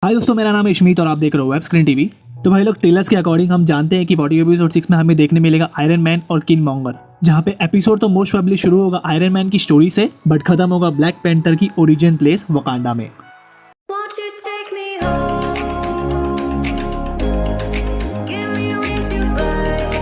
हाय दोस्तों, मेरा नाम है इशमीत और आप देख रहे हो वेब स्क्रीन टीवी। तो भाई लोग, ट्रेलर्स के अकॉर्डिंग हम जानते हैं कि 40 एपिसोड 6 में हमें देखने मिलेगा आयरन मैन और किंग मॉन्गर, जहाँ पे एपिसोड तो मोस्ट प्रोबेबली शुरू होगा आयरन मैन की स्टोरी से, बट खत्म होगा ब्लैक पैंथर की ओरिजिन प्लेस वकांडा में। Won't you take me home? Give me with your flight.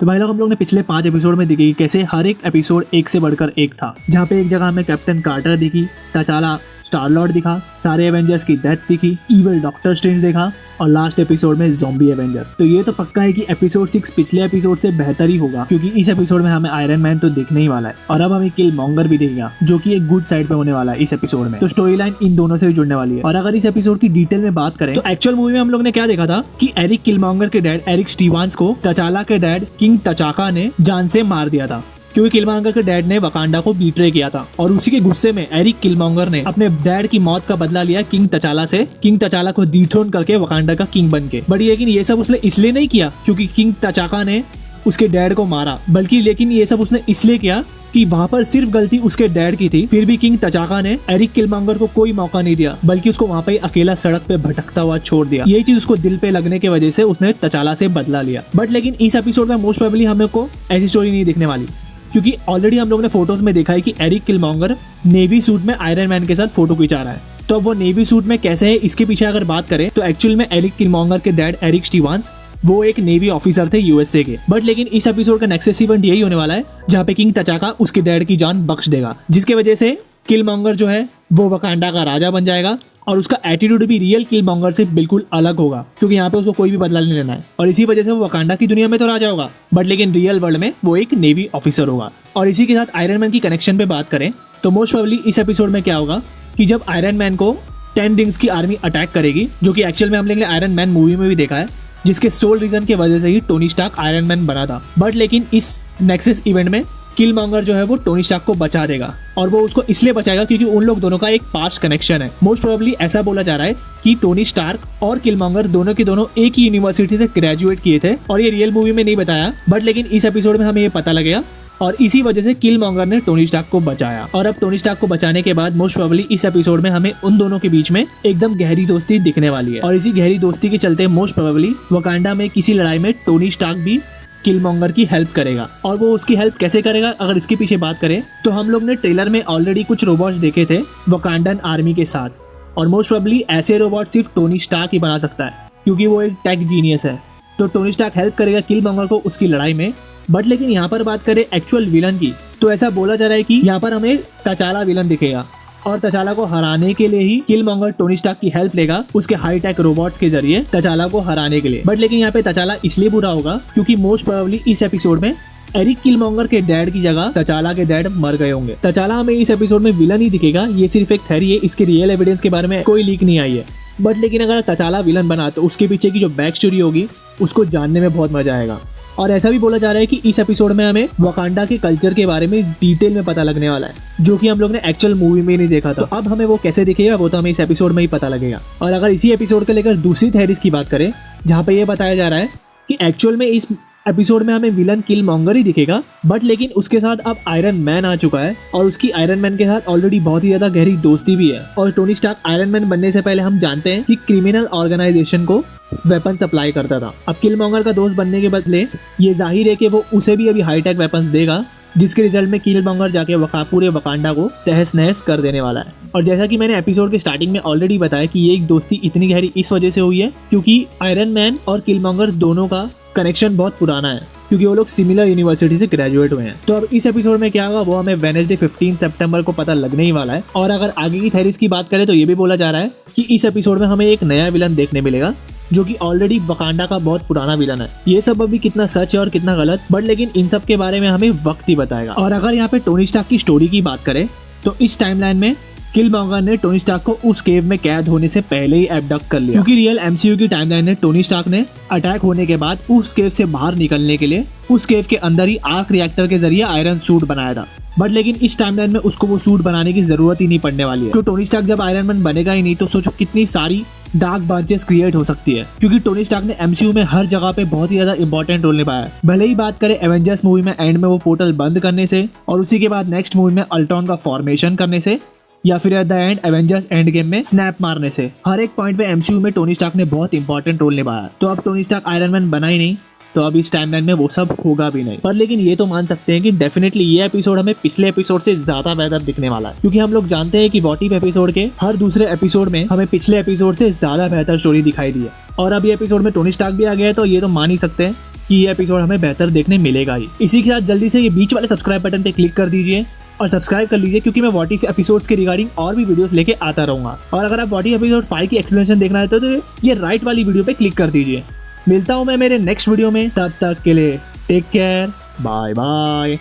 तो भाई लोग, हम लोग ने पिछले 5 एपिसोड में दिखी कैसे हर एक एपिसोड एक से बढ़कर एक था, जहाँ पे एक जगह हमें कैप्टन कार्टर दिखी, तचाला, स्टार लॉर्ड दिखा, सारे एवेंजर्स की डेथ दिखी, इविल डॉक्टर स्ट्रेंज देखा और लास्ट एपिसोड में ज़ॉम्बी एवेंजर। तो ये तो पक्का है कि एपिसोड 6 पिछले एपिसोड से बेहतर ही होगा, क्योंकि इस एपिसोड में हमें आयरन मैन तो दिखने ही वाला है और अब हमें किल मॉन्गर भी दिखेगा, जो कि एक गुड साइड पे होने वाला है इस एपिसोड में। तो स्टोरी लाइन इन दोनों से जुड़ने वाली है। और अगर इस एपिसोड की डिटेल में बात करें तो एक्चुअल मूवी में हम लोग ने क्या देखा था कि एरिक किलमॉन्गर के डैड एरिक स्टीवांस को तचाला के डैड किंग तचाका ने जान से मार दिया था, क्योंकि किलमॉन्गर के डैड ने वकांडा को बीट्रे किया था। और उसी के गुस्से में एरिक किलमॉन्गर ने अपने डैड की मौत का बदला लिया किंग तचाला से, किंग तचाला को डिथ्रोन करके वकांडा का किंग बन के। बट लेकिन ये सब उसने इसलिए नहीं किया क्योंकि किंग तचाका ने उसके डैड को मारा, बल्कि लेकिन ये सब उसने इसलिए किया कि वहाँ पर सिर्फ गलती उसके डैड की थी। फिर भी किंग तचाका ने एरिक किलमॉन्गर को कोई मौका नहीं दिया, बल्कि उसको वहाँ पे अकेला सड़क पे भटकता हुआ छोड़ दिया। यही चीज उसको दिल पे लगने की वजह से उसने तचाला से बदला लिया। बट लेकिन इस एपिसोड में मोस्ट प्रोबेबली हमें को ऐसी स्टोरी नहीं दिखने वाली, क्योंकि ऑलरेडी हम लोग ने फोटोज में देखा है कि एरिक किलमॉन्गर नेवी सूट में आयरन मैन के साथ फोटो खिंचा रहा है। तो अब वो नेवी सूट में कैसे है, इसके पीछे अगर बात करें तो एक्चुअल में एरिक किलमॉन्गर के डैड एरिक स्टीवांस वो एक नेवी ऑफिसर थे यूएसए के। बट लेकिन इस एपिसोड का नेक्स्ट इवेंट यही होने वाला है जहाँ पे किंग तचाका उसके डैड की जान बख्श देगा, जिसके वजह से किलमॉन्गर जो है वो वकांडा का राजा बन जाएगा और उसका एटीट्यूड भी रियल किलमॉन्गर से बिल्कुल अलग होगा, क्योंकि यहाँ पे उसको कोई भी बदला नहीं लेना है। और इसी वजह से वो वकांडा की दुनिया में तो राजा होगा, बट लेकिन रियल वर्ल्ड में वो एक नेवी ऑफिसर होगा। और इसी के साथ आयरन मैन की कनेक्शन पे बात करें तो मोस्ट प्रोबेबली इस एपिसोड में क्या होगा कि जब आयरन मैन को 10 रिंग्स की आर्मी अटैक करेगी, जो कि एक्चुअल में हम लोग ने आयरन मैन मूवी में भी देखा है, जिसके सोल रीजन की वजह से ही टोनी स्टार्क आयरन मैन बना था। बट लेकिन इस नेक्सस इवेंट में किलमॉन्गर जो है वो टोनी स्टार्क को बचा देगा, और वो उसको इसलिए बचाएगा क्योंकि उन लोग दोनों का एक पास्ट कनेक्शन है। मोस्ट प्रोबेबली ऐसा बोला जा रहा है कि टोनी स्टार्क और किलमॉन्गर दोनों के दोनों एक ही यूनिवर्सिटी से ग्रेजुएट किए थे, और ये रियल मूवी में नहीं बताया, बट लेकिन इस एपिसोड में हमें ये पता लगेगा। और इसी वजह से किलमॉन्गर ने टोनी स्टार्क को बचाया। और अब टोनी स्टार्क को बचाने के बाद मोस्ट प्रोबेबली इस एपिसोड में हमें उन दोनों के बीच में एकदम गहरी दोस्ती दिखने वाली है। और इसी गहरी दोस्ती के चलते मोस्ट प्रोबेबली वकांडा में किसी लड़ाई में टोनी स्टार्क भी किलमॉन्गर की हेल्प करेगा। और वो उसकी हेल्प कैसे करेगा, अगर इसके पीछे बात करें तो हम लोग ने ट्रेलर में ऑलरेडी कुछ रोबोट्स देखे थे वकांडन आर्मी के साथ, और मोस्ट प्रोबेबली ऐसे रोबोट सिर्फ टोनी स्टार्क ही बना सकता है, क्योंकि वो एक टेक जीनियस है। तो टोनी स्टार्क हेल्प करेगा किलमॉन्गर को उसकी लड़ाई में। बट लेकिन यहाँ पर बात करें एक्चुअल विलन की, तो ऐसा बोला जा रहा है कि यहाँ पर हमें तचाला विलन दिखेगा, और तचाला को हराने के लिए ही किलमॉन्गर टोनी स्टार्क की हेल्प लेगा उसके हाई टेक रोबोट्स के जरिए तचाला को हराने के लिए। बट लेकिन यहाँ पे तचाला इसलिए बुरा होगा क्योंकि मोस्ट प्रोबेबली इस एपिसोड में एरिक किलमॉन्गर के डैड की जगह तचाला के डैड मर गए होंगे। तचाला हमें इस एपिसोड में विलन ही दिखेगा, ये सिर्फ एक थ्योरी है, इसके रियल एविडेंस के बारे में कोई लीक नहीं आई है। बट लेकिन अगर तचाला विलन बना तो उसके पीछे की जो बैक स्टोरी होगी उसको जानने में बहुत मजा आएगा। और ऐसा भी बोला जा रहा है कि इस एपिसोड में हमें वकांडा के कल्चर के बारे में डिटेल में पता लगने वाला है, जो कि हम लोग ने एक्चुअल मूवी में नहीं देखा था। तो अब हमें वो कैसे दिखेगा वो तो हमें इस एपिसोड में ही पता लगेगा। और अगर इसी एपिसोड को लेकर दूसरी थ्योरीज की बात करें, जहाँ पे ये बताया जा रहा है कि एक्चुअल में इस एपिसोड में हमें विलन किलमॉन्गर ही दिखेगा, बट लेकिन उसके साथ अब आयरन मैन आ चुका है, और उसकी आयरन मैन के साथ ऑलरेडी बहुत ही ज्यादा गहरी दोस्ती भी है। और टोनी स्टार्क आयरन मैन बनने से पहले हम जानते हैं कि क्रिमिनल ऑर्गेनाइजेशन को वेपन सप्लाई करता था। अब किलमॉन्गर का दोस्त बनने के बदले ये जाहिर है कि वो उसे भी अभी हाईटेक वेपन्स देगा, जिसके रिजल्ट में किलमॉन्गर जाके पूरे वकांडा को तहस नहस कर देने वाला है। और जैसा कि मैंने एपिसोड के स्टार्टिंग में ऑलरेडी बताया कि ये एक दोस्ती इतनी गहरी इस वजह से हुई है क्योंकि आयरन मैन और किलमॉन्गर दोनों का कनेक्शन बहुत पुराना है, क्योंकि वो लोग सिमिलर यूनिवर्सिटी से ग्रेजुएट हुए हैं। तो अब इस एपिसोड में क्या होगा वो हमें वेडनेसडे 15 सितंबर को पता लगने ही वाला है। और अगर आगे की थ्योरीज की बात करें तो ये भी बोला जा रहा है कि इस एपिसोड में हमें एक नया विलन देखने मिलेगा, जो कि ऑलरेडी वकांडा का बहुत पुराना विलन है। ये सब अभी कितना सच है और कितना गलत, बट लेकिन इन सब के बारे में हमें वक्त ही बताएगा। और अगर यहाँ पे टोनी स्टार्क की स्टोरी की बात करें तो इस टाइमलाइन में किलमॉन्गर ने टोनी स्टार्क को उस केव में कैद होने से पहले ही एबडक्ट कर लिया, क्योंकि रियल एमसीयू की टाइमलाइन में टोनी स्टार्क ने अटैक होने के बाद उस केव से बाहर निकलने के लिए उस केव के अंदर ही आर्क रिएक्टर के जरिए आयरन सूट बनाया था। बट लेकिन इस टाइमलाइन में उसको वो सूट बनाने की जरूरत ही नहीं पड़ने वाली है। तो टोनी स्टार्क जब आयरन मैन बनेगा ही नहीं, तो सोचो कितनी सारी डार्क ब्रांचेस क्रिएट हो सकती है, क्योंकि टोनी स्टार्क ने एमसीयू में हर जगह पे बहुत ही ज्यादा इंपॉर्टेंट रोल निभाया है। भले ही बात करें एवेंजर्स मूवी में एंड में वो पोर्टल बंद करने से, और उसी के बाद नेक्स्ट मूवी में अल्ट्रॉन का फॉर्मेशन करने से, या फिर at the end Avengers end game में स्नैप मारने से। हर एक पॉइंट पे एमसीयू में टोनी स्टार्क ने बहुत इंपॉर्टेंट रोल निभाया। तो अब टोनी स्टार्क आयरन मैन बना ही नहीं, तो अब इस टाइमलाइन में वो सब होगा भी नहीं। पर लेकिन ये तो मान सकते हैं कि डेफिनेटली ये एपिसोड हमें पिछले एपिसोड से ज्यादा बेहतर दिखने वाला है, क्योंकि हम लोग जानते हैं कि व्हाट इफ एपिसोड के हर दूसरे एपिसोड में हमें पिछले एपिसोड से ज्यादा बेहतर स्टोरी दिखाई दी है। और अब ये एपिसोड में टोनी स्टार्क भी आ गया है, तो ये तो मान ही सकते हैं कि ये एपिसोड हमें बेहतर देखने मिलेगा ही। इसी के साथ जल्दी से ये बीच वाले सब्सक्राइब बटन पे क्लिक कर दीजिए और सब्सक्राइब कर लीजिए, क्योंकि मैं व्हाट इफ एपिसोड्स के रिगार्डिंग और भी वीडियोस लेके आता रहूंगा। और अगर आप व्हाट इफ एपिसोड 5 की एक्सप्लेनेशन देखना चाहते हो तो ये राइट वाली वीडियो पे क्लिक कर दीजिए। मिलता हूं मैं मेरे नेक्स्ट वीडियो में, तब तक के लिए टेक केयर, बाय बाय।